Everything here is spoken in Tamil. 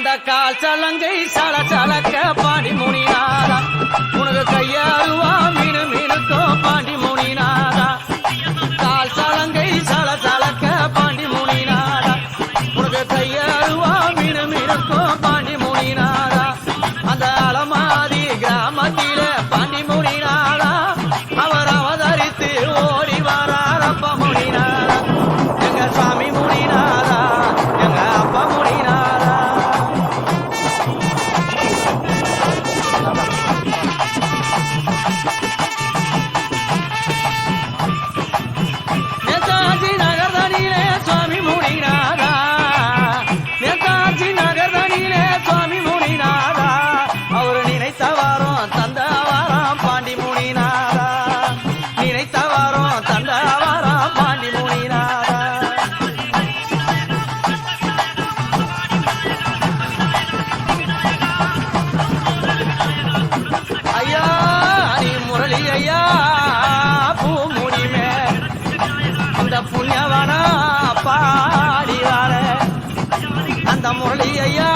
அந்த கால் சலங்கை சல சலக்க பாண்டி முனிநாதா உனக்கு கையாருவா மீனு மீனுக்கோ பாண்டி முனிநாதா கால் சலங்கை சல சலக்க பாண்டி முனிநாதா உனக்கு கையாருவா மீனு மீனுக்கோ பாண்டி முனிநாதா அந்த அலமாதி கிராமத்தில பாண்டி முனிநாதா அவர் அவதரித்து ஓடி வரார் அப்ப முனிநாதா எங்க சுவாமி முனிநாதா எங்க அப்பா முனிநாதா நேதாஜி நகர்தனிலே சுவாமி முனிநாதா நேதாஜி நகர்தனிலே சுவாமி முனிநாதா அவர் நினைத்தவாரம் தந்தவாரம் பாண்டி முனிநாதா நினைத்தவாரம் தந்தவாரம் பாண்டி முனிநாதா ஐயா நீ முரளி ஐயா பூமுடிமே அந்த புண்ணியவனா பாடி வர அந்த முரளி ஐயா